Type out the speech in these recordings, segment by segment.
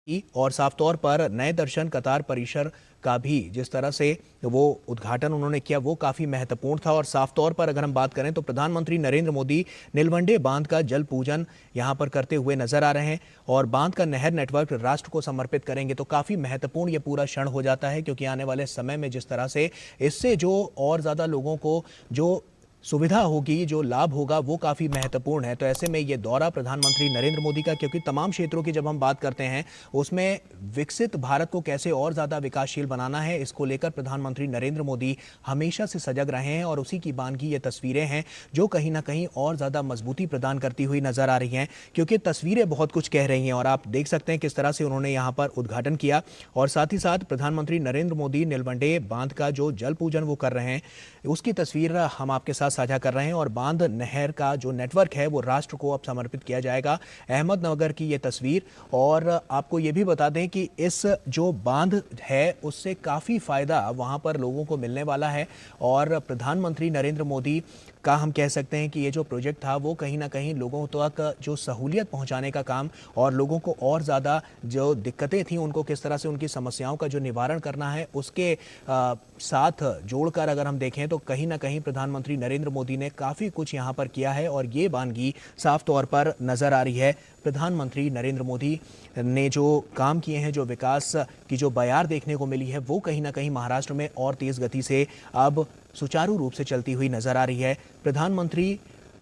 की और साफ तौर पर नए दर्शन कतार परिसर का भी जिस तरह से वो उद्घाटन उन्होंने किया वो काफी महत्वपूर्ण था। और साफ तौर पर अगर हम बात करें तो प्रधानमंत्री नरेंद्र मोदी नीलवंडे बांध का जल पूजन यहां पर करते हुए नजर आ रहे हैं और बांध का नहर नेटवर्क राष्ट्र को समर्पित करेंगे तो काफी महत्वपूर्ण ये पूरा क्षण हो जाता है, क्योंकि आने वाले समय में जिस तरह से इससे जो और ज्यादा लोगों को जो सुविधा होगी, जो लाभ होगा वो काफी महत्वपूर्ण है। तो ऐसे में ये दौरा प्रधानमंत्री नरेंद्र मोदी का, क्योंकि तमाम क्षेत्रों की जब हम बात करते हैं उसमें विकसित भारत को कैसे और ज्यादा विकासशील बनाना है, इसको लेकर प्रधानमंत्री नरेंद्र मोदी हमेशा से सजग रहे हैं और उसी की बानगी ये तस्वीरें हैं जो कहीं ना कहीं और ज्यादा मजबूती प्रदान करती हुई नजर आ रही हैं, क्योंकि तस्वीरें बहुत कुछ कह रही हैं। और आप देख सकते हैं किस तरह से उन्होंने यहाँ पर उद्घाटन किया और साथ ही साथ प्रधानमंत्री नरेंद्र मोदी नीलवंडे बांध का जो जल पूजन वो कर रहे हैं उसकी तस्वीर हम आपके साथ साझा कर रहे हैं। और बांध नहर का जो नेटवर्क है वो राष्ट्र को अब समर्पित किया जाएगा। अहमदनगर की ये तस्वीर। और आपको ये भी बता दें कि इस जो बांध है उससे काफ़ी फ़ायदा वहाँ पर लोगों को मिलने वाला है और प्रधानमंत्री नरेंद्र मोदी का हम कह सकते हैं कि ये जो प्रोजेक्ट था वो कहीं ना कहीं लोगों तक जो सहूलियत पहुंचाने का काम और लोगों को और ज़्यादा जो दिक्कतें थी उनको किस तरह से उनकी समस्याओं का जो निवारण करना है उसके साथ जोड़कर अगर हम देखें तो कहीं ना कहीं प्रधानमंत्री नरेंद्र मोदी ने काफ़ी कुछ यहाँ पर किया है और ये बानगी साफ तौर पर नज़र आ रही है। प्रधानमंत्री नरेंद्र मोदी ने जो काम किए हैं, जो विकास की जो बयार देखने को मिली है वो कहीं ना कहीं महाराष्ट्र में और तेज़ गति से अब सुचारू रूप से चलती हुई नजर आ रही है। प्रधानमंत्री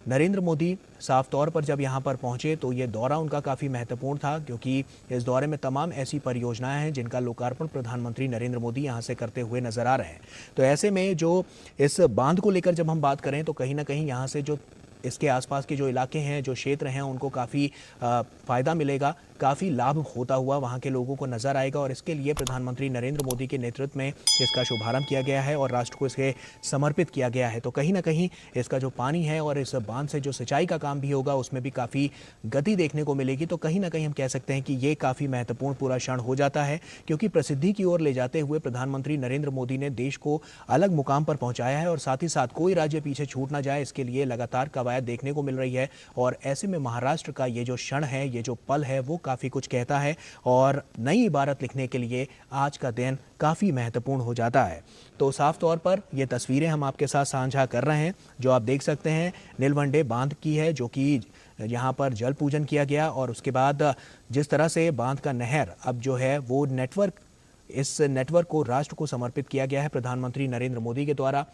नरेंद्र मोदी साफ तौर पर जब यहां पर पहुंचे तो ये दौरा उनका काफ़ी महत्वपूर्ण था, क्योंकि इस दौरे में तमाम ऐसी परियोजनाएं हैं जिनका लोकार्पण प्रधानमंत्री नरेंद्र मोदी यहां से करते हुए नजर आ रहे हैं। तो ऐसे में जो इस बांध को लेकर जब हम बात करें तो कहीं ना कहीं यहां से जो इसके आसपास के जो इलाके हैं, जो क्षेत्र हैं, उनको काफ़ी फ़ायदा मिलेगा, काफ़ी लाभ होता हुआ वहाँ के लोगों को नज़र आएगा। और इसके लिए प्रधानमंत्री नरेंद्र मोदी के नेतृत्व में इसका शुभारंभ किया गया है और राष्ट्र को इसे समर्पित किया गया है। तो कहीं ना कहीं इसका जो पानी है और इस बांध से जो सिंचाई का काम भी होगा उसमें भी काफ़ी गति देखने को मिलेगी। तो कहीं ना कहीं हम कह सकते हैं कि ये काफ़ी महत्वपूर्ण पूरा क्षण हो जाता है, क्योंकि प्रसिद्धि की ओर ले जाते हुए प्रधानमंत्री नरेंद्र मोदी ने देश को अलग मुकाम पर पहुंचाया है और साथ ही साथ कोई राज्य पीछे छूट ना जाए इसके लिए लगातार कवायद देखने को मिल रही है। और ऐसे में महाराष्ट्र का ये जो क्षण है, ये जो पल है वो काफ़ी कुछ कहता है और नई इबारत लिखने के लिए आज का दिन काफ़ी महत्वपूर्ण हो जाता है। तो साफ तौर पर ये तस्वीरें हम आपके साथ साझा कर रहे हैं जो आप देख सकते हैं नीलवंडे बांध की है, जो कि यहाँ पर जल पूजन किया गया और उसके बाद जिस तरह से बांध का नहर अब जो है वो नेटवर्क, इस नेटवर्क को राष्ट्र को समर्पित किया गया है प्रधानमंत्री नरेंद्र मोदी के द्वारा।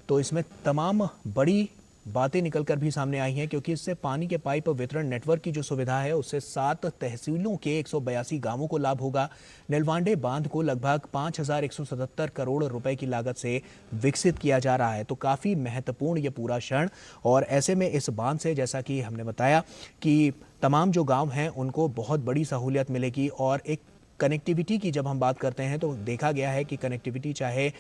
तो इसमें तमाम बड़ी बातें निकलकर भी सामने आई हैं, क्योंकि इससे पानी के पाइप वितरण नेटवर्क की जो सुविधा है उससे 7 तहसीलों के 182 गांवों को लाभ होगा। नीलवांडे बांध को लगभग 5,177 करोड़ रुपए की लागत से विकसित किया जा रहा है। तो काफ़ी महत्वपूर्ण ये पूरा क्षण। और ऐसे में इस बांध से जैसा कि हमने बताया कि तमाम जो गाँव हैं उनको बहुत बड़ी सहूलियत मिलेगी। और एक कनेक्टिविटी की जब हम बात करते हैं तो देखा गया है कि कनेक्टिविटी चाहे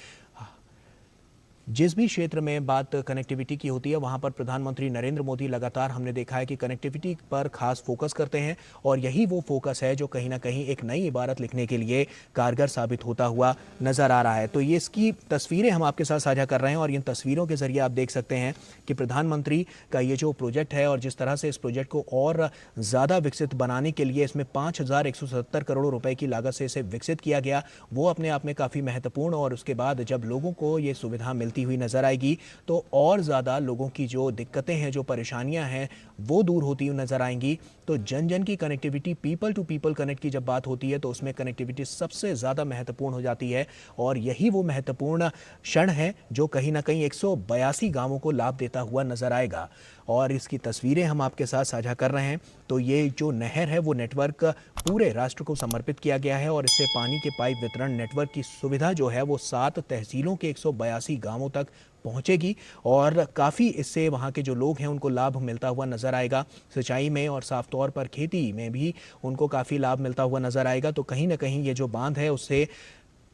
जिस भी क्षेत्र में बात कनेक्टिविटी की होती है वहां पर प्रधानमंत्री नरेंद्र मोदी लगातार हमने देखा है कि कनेक्टिविटी पर खास फोकस करते हैं और यही वो फोकस है जो कहीं ना कहीं एक नई इबारत लिखने के लिए कारगर साबित होता हुआ नजर आ रहा है। तो ये इसकी तस्वीरें हम आपके साथ साझा कर रहे हैं और इन तस्वीरों के जरिए आप देख सकते हैं कि प्रधानमंत्री का ये जो प्रोजेक्ट है और जिस तरह से इस प्रोजेक्ट को और ज़्यादा विकसित बनाने के लिए इसमें 5,177 करोड़ रुपए की लागत से इसे विकसित किया गया, वो अपने आप में काफ़ी महत्वपूर्ण। और उसके बाद जब लोगों को ये सुविधा मिलती हुई नजर आएगी तो और ज्यादा लोगों की जो दिक्कतें हैं, जो परेशानियां हैं वो दूर होती हुई नजर आएंगी। तो जन जन की connectivity, people to people connect की जब बात होती है तो उसमें कनेक्टिविटी सबसे ज्यादा महत्वपूर्ण हो जाती है और यही वो महत्वपूर्ण क्षण है जो कहीं ना कहीं 182 गांवों को लाभ देता हुआ नजर आएगा। और इसकी तस्वीरें हम आपके साथ साझा कर रहे हैं। तो ये जो नहर है वो नेटवर्क पूरे राष्ट्र को समर्पित किया गया है और इससे पानी के पाइप वितरण नेटवर्क की सुविधा जो है वो 7 तहसीलों के 182 गांवों तक पहुंचेगी और काफ़ी इससे वहाँ के जो लोग हैं उनको लाभ मिलता हुआ नजर आएगा। सिंचाई में और साफ तौर पर खेती में भी उनको काफ़ी लाभ मिलता हुआ नजर आएगा। तो कहीं ना कहीं ये जो बांध है उससे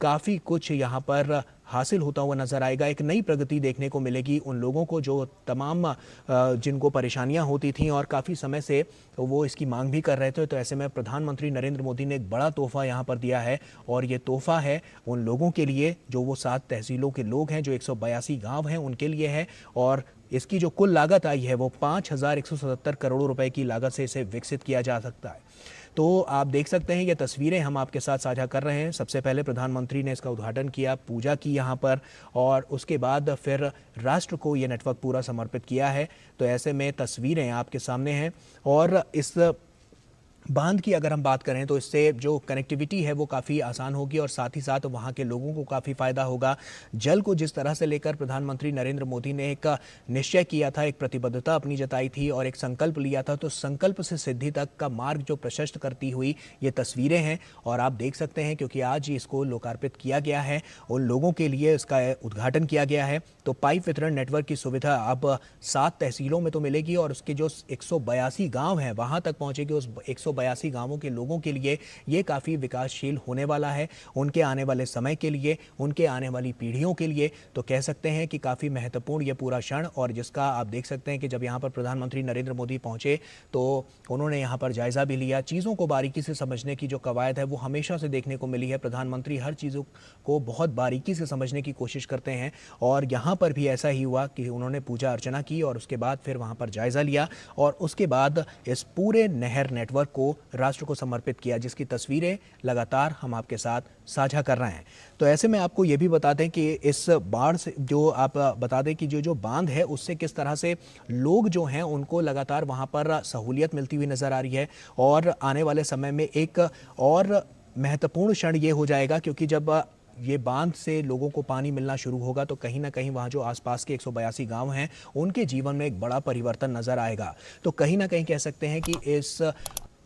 काफ़ी कुछ यहाँ पर हासिल होता हुआ नजर आएगा। एक नई प्रगति देखने को मिलेगी उन लोगों को जो तमाम जिनको परेशानियां होती थीं और काफ़ी समय से वो इसकी मांग भी कर रहे थे। तो ऐसे में प्रधानमंत्री नरेंद्र मोदी ने एक बड़ा तोहफा यहाँ पर दिया है और ये तोहफा है उन लोगों के लिए जो वो 7 तहसीलों के लोग हैं, जो 182 गाँव हैं उनके लिए है। और इसकी जो कुल लागत आई है वो 5,177 करोड़ रुपए की लागत से इसे विकसित किया जा सकता है। तो आप देख सकते हैं ये तस्वीरें हम आपके साथ साझा कर रहे हैं। सबसे पहले प्रधानमंत्री ने इसका उद्घाटन किया, पूजा की यहाँ पर, और उसके बाद फिर राष्ट्र को ये नेटवर्क पूरा समर्पित किया है। तो ऐसे में तस्वीरें आपके सामने हैं। और इस बांध की अगर हम बात करें तो इससे जो कनेक्टिविटी है वो काफ़ी आसान होगी और साथ ही साथ वहाँ के लोगों को काफ़ी फायदा होगा। जल को जिस तरह से लेकर प्रधानमंत्री नरेंद्र मोदी ने एक निश्चय किया था, एक प्रतिबद्धता अपनी जताई थी और एक संकल्प लिया था, तो संकल्प से सिद्धि तक का मार्ग जो प्रशस्त करती हुई ये तस्वीरें हैं। और आप देख सकते हैं क्योंकि आज ही इसको लोकार्पित किया गया है, उन लोगों के लिए इसका उद्घाटन किया गया है। तो पाइप वितरण नेटवर्क की सुविधा अब 7 तहसीलों में तो मिलेगी और उसके जो 182 गांव हैं वहां तक पहुंचेगी। उस 182 गांवों के लोगों के लिए ये काफ़ी विकासशील होने वाला है, उनके आने वाले समय के लिए, उनके आने वाली पीढ़ियों के लिए। तो कह सकते हैं कि काफ़ी महत्वपूर्ण ये पूरा क्षण, और जिसका आप देख सकते हैं कि जब यहाँ पर प्रधानमंत्री नरेंद्र मोदी पहुंचे तो उन्होंने यहाँ पर जायजा भी लिया। चीज़ों को बारीकी से समझने की जो कवायद है वो हमेशा से देखने को मिली है। प्रधानमंत्री हर चीज़ों को बहुत बारीकी से समझने की कोशिश करते हैं और यहाँ पर भी ऐसा ही हुआ कि उन्होंने पूजा अर्चना की और उसके बाद फिर वहाँ पर जायजा लिया और उसके बाद इस पूरे नहर नेटवर्क को राष्ट्र को समर्पित किया, जिसकी तस्वीरें लगातार हम आपके साथ साझा कर रहे हैं। तो ऐसे में आपको ये भी बता दें कि इस बाढ़ से जो आप बता दें कि जो बांध है उससे किस तरह से लोग जो हैं उनको लगातार वहाँ पर सहूलियत मिलती हुई नजर आ रही है। और आने वाले समय में एक और महत्वपूर्ण क्षण ये हो जाएगा क्योंकि जब ये बांध से लोगों को पानी मिलना शुरू होगा तो कहीं ना कहीं वहाँ जो आसपास के 182 गांव हैं उनके जीवन में एक बड़ा परिवर्तन नजर आएगा। तो कहीं ना कहीं कह सकते हैं कि इस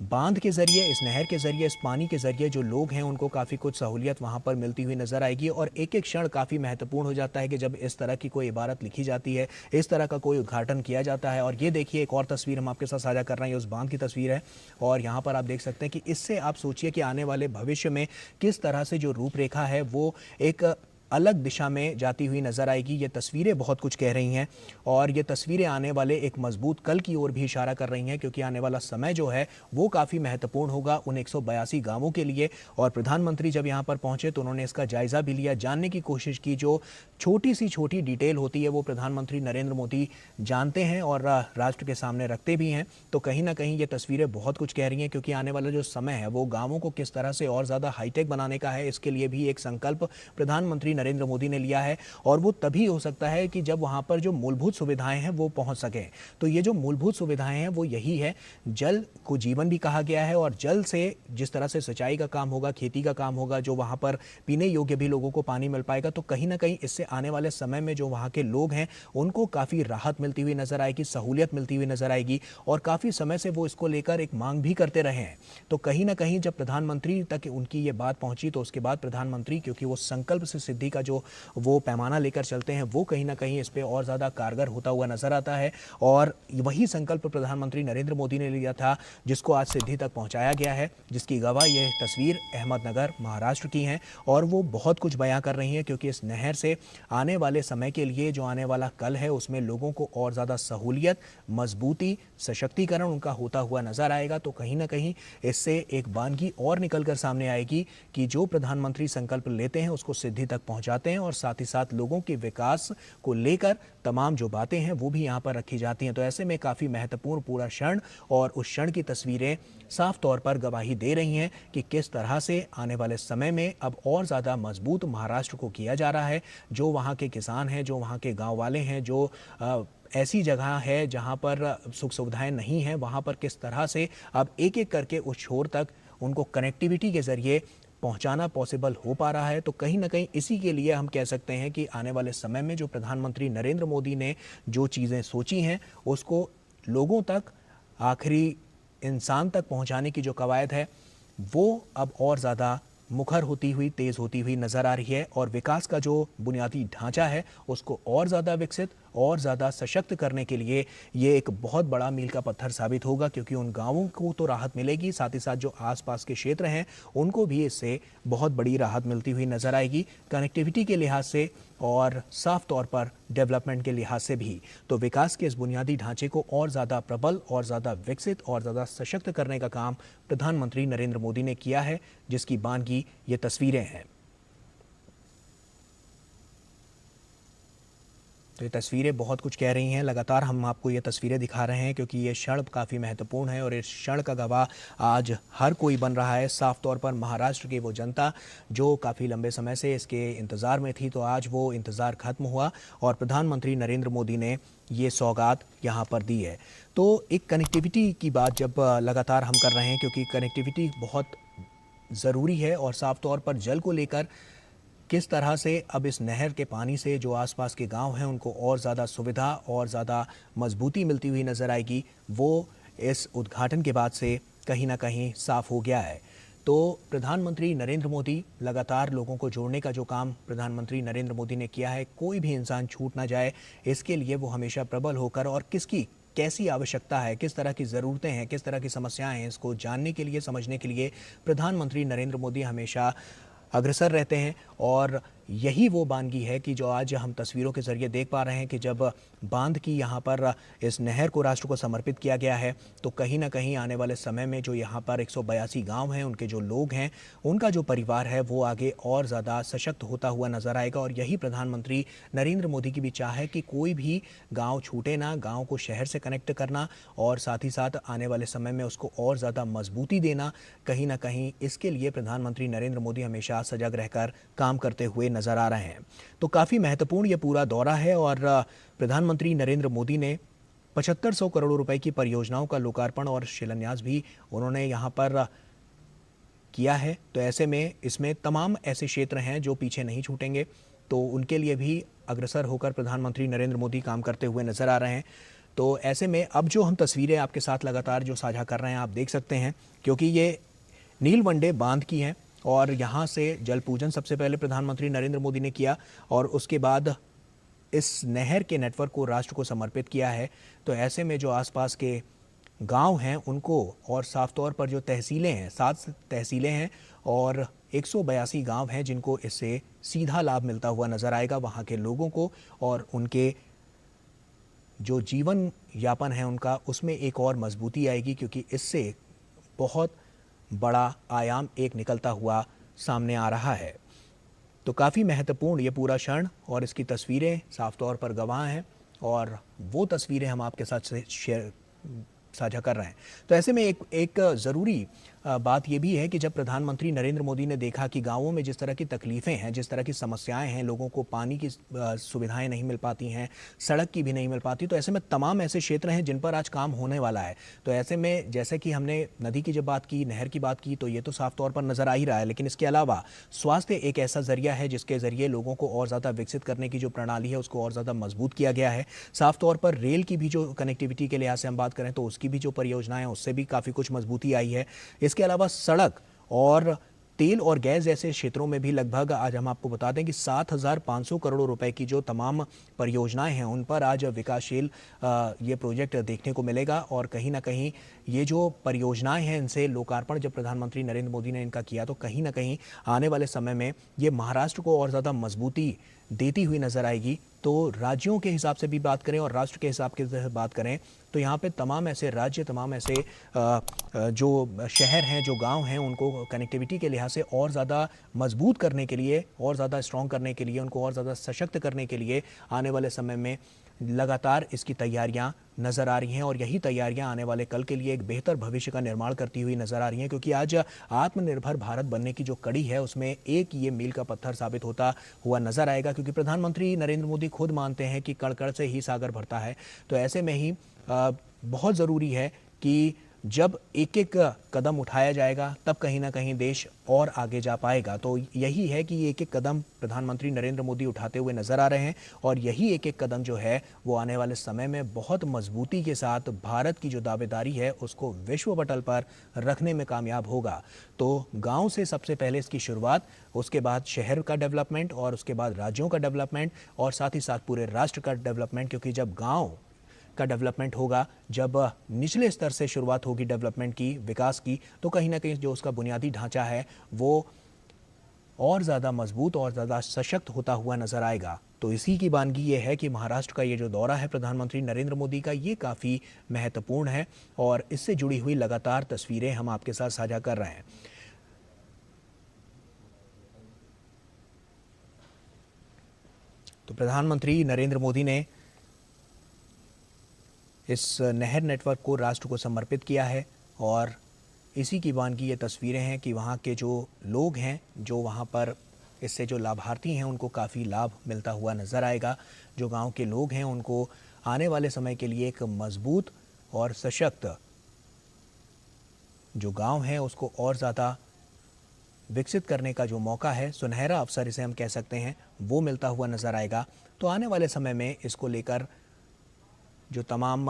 बांध के जरिए, इस नहर के जरिए, इस पानी के जरिए जो लोग हैं उनको काफ़ी कुछ सहूलियत वहाँ पर मिलती हुई नजर आएगी। और एक एक क्षण काफ़ी महत्वपूर्ण हो जाता है कि जब इस तरह की कोई इबारत लिखी जाती है, इस तरह का कोई उद्घाटन किया जाता है। और ये देखिए एक और तस्वीर हम आपके साथ साझा कर रहे हैं, उस बांध की तस्वीर है। और यहाँ पर आप देख सकते हैं कि इससे आप सोचिए कि आने वाले भविष्य में किस तरह से जो रूपरेखा है वो एक अलग दिशा में जाती हुई नजर आएगी। ये तस्वीरें बहुत कुछ कह रही हैं और ये तस्वीरें आने वाले एक मजबूत कल की ओर भी इशारा कर रही हैं क्योंकि आने वाला समय जो है वो काफ़ी महत्वपूर्ण होगा उन 182 गांवों के लिए। और प्रधानमंत्री जब यहाँ पर पहुंचे तो उन्होंने इसका जायजा भी लिया, जानने की कोशिश की। जो छोटी सी छोटी डिटेल होती है वो प्रधानमंत्री नरेंद्र मोदी जानते हैं और राष्ट्र के सामने रखते भी हैं। तो कहीं ना कहीं ये तस्वीरें बहुत कुछ कह रही हैं क्योंकि आने वाला जो समय है वो गाँवों को किस तरह से और ज़्यादा हाईटेक बनाने का है, इसके लिए भी एक संकल्प प्रधानमंत्री नरेंद्र मोदी ने लिया है। और वो तभी हो सकता है कि जब वहां पर जो मूलभूत सुविधाएं हैं वो पहुंच सके। तो ये जो मूलभूत सुविधाएं हैं वो यही है, जल को जीवन भी कहा गया है और जल से जिस तरह से सिंचाई का काम होगा, खेती का काम होगा, जो वहां पर पीने योग्य भी लोगों को पानी मिल पाएगा, तो कहीं ना कहीं इससे आने वाले समय में जो वहां के लोग हैं उनको काफी राहत मिलती हुई नजर आएगी, सहूलियत मिलती हुई नजर आएगी। और काफी समय से वो इसको लेकर एक मांग भी करते रहे हैं। तो कहीं ना कहीं जब प्रधानमंत्री तक उनकी ये बात पहुंची तो उसके बाद प्रधानमंत्री, क्योंकि वो संकल्प से सिद्धि का जो वो पैमाना लेकर चलते हैं, वो कहीं ना कहीं इस पे और ज़्यादा कारगर होता हुआ नजर आता है। और वही संकल्प प्रधानमंत्री नरेंद्र मोदी ने लिया था जिसको आज सिद्धि तक पहुंचाया गया है, जिसकी गवाह ये तस्वीर अहमदनगर महाराष्ट्र की हैं। और वो बहुत कुछ बयां कर रही हैं क्योंकि इस नहर से आने वाले समय के लिए जो आने वाला कल है उसमें लोगों को और ज़्यादा सहूलियत, मजबूती, सशक्तिकरण उनका होता हुआ नजर आएगा। तो कहीं ना कहीं इससे एक बानगी और निकल कर सामने आएगी कि जो प्रधानमंत्री संकल्प लेते हैं उसको सिद्धि तक पहुंचाते हैं और साथ ही साथ लोगों के विकास को लेकर तमाम जो बातें हैं वो भी यहाँ पर रखी जाती हैं। तो ऐसे में काफ़ी महत्वपूर्ण पूरा क्षण और उस क्षण की तस्वीरें साफ तौर पर गवाही दे रही हैं कि किस तरह से आने वाले समय में अब और ज़्यादा मजबूत महाराष्ट्र को किया जा रहा है। जो वहाँ के किसान हैं, जो वहाँ के गाँव वाले हैं, जो ऐसी जगह है जहाँ पर सुख सुविधाएं नहीं हैं, वहाँ पर किस तरह से अब एक एक करके उस छोर तक उनको कनेक्टिविटी के जरिए पहुंचाना पॉसिबल हो पा रहा है। तो कहीं ना कहीं इसी के लिए हम कह सकते हैं कि आने वाले समय में जो प्रधानमंत्री नरेंद्र मोदी ने जो चीज़ें सोची हैं उसको लोगों तक, आखिरी इंसान तक पहुंचाने की जो कवायद है वो अब और ज़्यादा मुखर होती हुई, तेज़ होती हुई नज़र आ रही है। और विकास का जो बुनियादी ढांचा है उसको और ज़्यादा विकसित और ज़्यादा सशक्त करने के लिए ये एक बहुत बड़ा मील का पत्थर साबित होगा क्योंकि उन गांवों को तो राहत मिलेगी, साथ ही साथ जो आसपास के क्षेत्र हैं उनको भी इससे बहुत बड़ी राहत मिलती हुई नजर आएगी, कनेक्टिविटी के लिहाज से और साफ तौर पर डेवलपमेंट के लिहाज से भी। तो विकास के इस बुनियादी ढांचे को और ज़्यादा प्रबल और ज़्यादा विकसित और ज़्यादा सशक्त करने का काम प्रधानमंत्री नरेंद्र मोदी ने किया है, जिसकी बानगी ये तस्वीरें हैं। तो ये तस्वीरें बहुत कुछ कह रही हैं। लगातार हम आपको ये तस्वीरें दिखा रहे हैं क्योंकि ये क्षण काफ़ी महत्वपूर्ण है और इस क्षण का गवाह आज हर कोई बन रहा है। साफ तौर पर महाराष्ट्र की वो जनता जो काफ़ी लंबे समय से इसके इंतज़ार में थी, तो आज वो इंतज़ार खत्म हुआ और प्रधानमंत्री नरेंद्र मोदी ने ये सौगात यहाँ पर दी है। तो एक कनेक्टिविटी की बात जब लगातार हम कर रहे हैं, क्योंकि कनेक्टिविटी बहुत ज़रूरी है और साफ तौर पर जल को लेकर किस तरह से अब इस नहर के पानी से जो आसपास के गांव हैं उनको और ज़्यादा सुविधा और ज़्यादा मजबूती मिलती हुई नज़र आएगी, वो इस उद्घाटन के बाद से कहीं ना कहीं साफ हो गया है। तो प्रधानमंत्री नरेंद्र मोदी लगातार लोगों को जोड़ने का जो काम प्रधानमंत्री नरेंद्र मोदी ने किया है, कोई भी इंसान छूट ना जाए, इसके लिए वो हमेशा प्रबल होकर और किसकी कैसी आवश्यकता है, किस तरह की ज़रूरतें हैं, किस तरह की समस्याएं हैं, इसको जानने के लिए, समझने के लिए प्रधानमंत्री नरेंद्र मोदी हमेशा अग्रसर रहते हैं। और यही वो बानगी है कि जो आज हम तस्वीरों के ज़रिए देख पा रहे हैं कि जब बांध की यहाँ पर इस नहर को राष्ट्र को समर्पित किया गया है, तो कहीं ना कहीं आने वाले समय में जो यहाँ पर 182 गांव हैं, उनके जो लोग हैं, उनका जो परिवार है, वो आगे और ज़्यादा सशक्त होता हुआ नजर आएगा। और यही प्रधानमंत्री नरेंद्र मोदी की भी चाह है कि कोई भी गाँव छूटे ना, गाँव को शहर से कनेक्ट करना और साथ ही साथ आने वाले समय में उसको और ज़्यादा मजबूती देना, कहीं ना कहीं इसके लिए प्रधानमंत्री नरेंद्र मोदी हमेशा सजग रहकर काम करते हुए नजर आ रहे हैं। तो काफ़ी महत्वपूर्ण ये पूरा दौरा है और प्रधानमंत्री नरेंद्र मोदी ने 7500 करोड़ रुपए की परियोजनाओं का लोकार्पण और शिलान्यास भी उन्होंने यहाँ पर किया है। तो ऐसे में इसमें तमाम ऐसे क्षेत्र हैं जो पीछे नहीं छूटेंगे, तो उनके लिए भी अग्रसर होकर प्रधानमंत्री नरेंद्र मोदी काम करते हुए नजर आ रहे हैं। तो ऐसे में अब जो हम तस्वीरें आपके साथ लगातार जो साझा कर रहे हैं, आप देख सकते हैं, क्योंकि ये नीलवंडे बांध की हैं और यहाँ से जल पूजन सबसे पहले प्रधानमंत्री नरेंद्र मोदी ने किया और उसके बाद इस नहर के नेटवर्क को राष्ट्र को समर्पित किया है। तो ऐसे में जो आसपास के गांव हैं उनको, और साफ तौर पर जो तहसीलें हैं, 7 तहसीलें हैं और 182 गांव हैं जिनको इससे सीधा लाभ मिलता हुआ नजर आएगा, वहाँ के लोगों को और उनके जो जीवन यापन है उनका, उसमें एक और मजबूती आएगी, क्योंकि इससे बहुत बड़ा आयाम एक निकलता हुआ सामने आ रहा है। तो काफ़ी महत्वपूर्ण ये पूरा क्षण और इसकी तस्वीरें साफ तौर पर गवाह हैं और वो तस्वीरें हम आपके साथ से शेयर साझा कर रहे हैं। तो ऐसे में एक ज़रूरी बात ये भी है कि जब प्रधानमंत्री नरेंद्र मोदी ने देखा कि गांवों में जिस तरह की तकलीफ़ें हैं, जिस तरह की समस्याएं हैं, लोगों को पानी की सुविधाएं नहीं मिल पाती हैं, सड़क की भी नहीं मिल पाती, तो ऐसे में तमाम ऐसे क्षेत्र हैं जिन पर आज काम होने वाला है। तो ऐसे में जैसे कि हमने नदी की जब बात की, नहर की बात की, तो ये तो साफ तौर पर नज़र आ ही रहा है, लेकिन इसके अलावा स्वास्थ्य एक ऐसा जरिया है जिसके ज़रिए लोगों को और ज़्यादा विकसित करने की जो प्रणाली है उसको और ज़्यादा मजबूत किया गया है। साफ तौर पर रेल की भी जो कनेक्टिविटी के लिहाज से हम बात करें तो उसकी भी जो परियोजनाएं हैं उससे भी काफ़ी कुछ मजबूती आई है। इसके अलावा सड़क और तेल और गैस जैसे क्षेत्रों में भी लगभग आज हम आपको बता दें कि 7,500 करोड़ रुपए की जो तमाम परियोजनाएं हैं उन पर आज विकासशील ये प्रोजेक्ट देखने को मिलेगा। और कहीं ना कहीं ये जो परियोजनाएं हैं इनसे लोकार्पण जब प्रधानमंत्री नरेंद्र मोदी ने इनका किया, तो कहीं ना कहीं आने वाले समय में ये महाराष्ट्र को और ज़्यादा मजबूती देती हुई नजर आएगी। तो राज्यों के हिसाब से भी बात करें और राष्ट्र के हिसाब से बात करें तो यहाँ पे तमाम ऐसे राज्य, तमाम ऐसे जो शहर हैं, जो गांव हैं, उनको कनेक्टिविटी के लिहाज से और ज़्यादा मजबूत करने के लिए, और ज़्यादा स्ट्रॉन्ग करने के लिए, उनको और ज़्यादा सशक्त करने के लिए आने वाले समय में लगातार इसकी तैयारियां नज़र आ रही हैं। और यही तैयारियां आने वाले कल के लिए एक बेहतर भविष्य का निर्माण करती हुई नज़र आ रही हैं, क्योंकि आज आत्मनिर्भर भारत बनने की जो कड़ी है उसमें एक ये मील का पत्थर साबित होता हुआ नज़र आएगा, क्योंकि प्रधानमंत्री नरेंद्र मोदी खुद मानते हैं कि कण कण से ही सागर भरता है। तो ऐसे में ही बहुत ज़रूरी है कि जब एक एक कदम उठाया जाएगा तब कहीं ना कहीं देश और आगे जा पाएगा। तो यही है कि एक एक कदम प्रधानमंत्री नरेंद्र मोदी उठाते हुए नजर आ रहे हैं और यही एक एक कदम जो है वो आने वाले समय में बहुत मजबूती के साथ भारत की जो दावेदारी है उसको विश्व पटल पर रखने में कामयाब होगा। तो गांव से सबसे पहले इसकी शुरुआत, उसके बाद शहर का डेवलपमेंट और उसके बाद राज्यों का डेवलपमेंट और साथ ही साथ पूरे राष्ट्र का डेवलपमेंट, क्योंकि जब गाँव का डेवलपमेंट होगा, जब निचले स्तर से शुरुआत होगी डेवलपमेंट की, विकास की, तो कहीं ना कहीं जो उसका बुनियादी ढांचा है वो और ज़्यादा मजबूत और ज़्यादा सशक्त होता हुआ नजर आएगा। तो इसी की वानगी ये है कि महाराष्ट्र का ये जो दौरा है प्रधानमंत्री नरेंद्र मोदी का, ये काफ़ी महत्वपूर्ण है और इससे जुड़ी हुई लगातार तस्वीरें हम आपके साथ साझा कर रहे हैं। तो प्रधानमंत्री नरेंद्र मोदी ने इस नहर नेटवर्क को राष्ट्र को समर्पित किया है और इसी की वानगी ये तस्वीरें हैं कि वहाँ के जो लोग हैं, जो वहाँ पर इससे जो लाभार्थी हैं, उनको काफ़ी लाभ मिलता हुआ नज़र आएगा। जो गांव के लोग हैं उनको आने वाले समय के लिए एक मजबूत और सशक्त जो गांव है उसको और ज़्यादा विकसित करने का जो मौका है, सुनहरा अवसर इसे हम कह सकते हैं, वो मिलता हुआ नज़र आएगा। तो आने वाले समय में इसको लेकर जो तमाम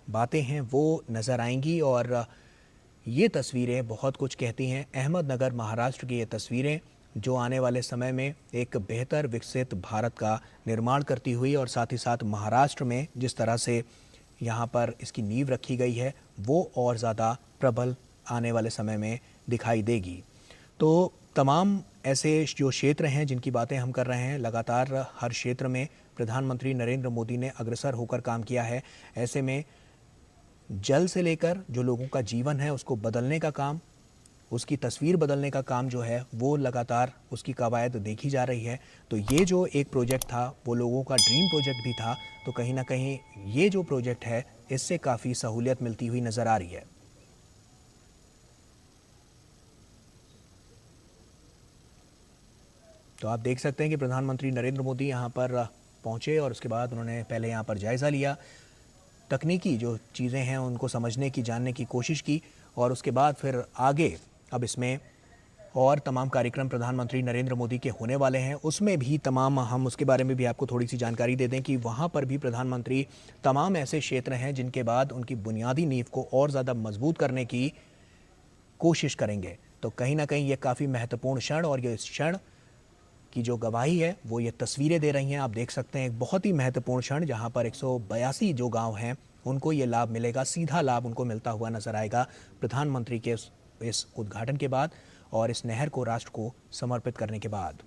बातें हैं वो नज़र आएंगी और ये तस्वीरें बहुत कुछ कहती हैं। अहमदनगर महाराष्ट्र की ये तस्वीरें जो आने वाले समय में एक बेहतर विकसित भारत का निर्माण करती हुई और साथ ही साथ महाराष्ट्र में जिस तरह से यहाँ पर इसकी नींव रखी गई है वो और ज़्यादा प्रबल आने वाले समय में दिखाई देगी। तो तमाम ऐसे जो क्षेत्र हैं जिनकी बातें हम कर रहे हैं, लगातार हर क्षेत्र में प्रधानमंत्री नरेंद्र मोदी ने अग्रसर होकर काम किया है। ऐसे में जल से लेकर जो लोगों का जीवन है उसको बदलने का काम, उसकी तस्वीर बदलने का काम जो है वो लगातार उसकी कवायद देखी जा रही है। तो ये जो एक प्रोजेक्ट था वो लोगों का ड्रीम प्रोजेक्ट भी था, तो कहीं ना कहीं ये जो प्रोजेक्ट है इससे काफ़ी सहूलियत मिलती हुई नज़र आ रही है। तो आप देख सकते हैं कि प्रधानमंत्री नरेंद्र मोदी यहाँ पर पहुँचे और उसके बाद उन्होंने पहले यहाँ पर जायज़ा लिया, तकनीकी जो चीज़ें हैं उनको समझने की, जानने की कोशिश की और उसके बाद फिर आगे अब इसमें और तमाम कार्यक्रम प्रधानमंत्री नरेंद्र मोदी के होने वाले हैं। उसमें भी तमाम हम उसके बारे में भी आपको थोड़ी सी जानकारी दे दें कि वहाँ पर भी प्रधानमंत्री तमाम ऐसे क्षेत्र हैं जिनके बाद उनकी बुनियादी नींव को और ज़्यादा मजबूत करने की कोशिश करेंगे। तो कहीं ना कहीं ये काफ़ी महत्वपूर्ण क्षण और ये इस क्षण की जो गवाही है वो ये तस्वीरें दे रही हैं। आप देख सकते हैं एक बहुत ही महत्वपूर्ण क्षण जहां पर 182 जो गांव हैं उनको ये लाभ मिलेगा, सीधा लाभ उनको मिलता हुआ नजर आएगा प्रधानमंत्री के इस उद्घाटन के बाद और इस नहर को राष्ट्र को समर्पित करने के बाद।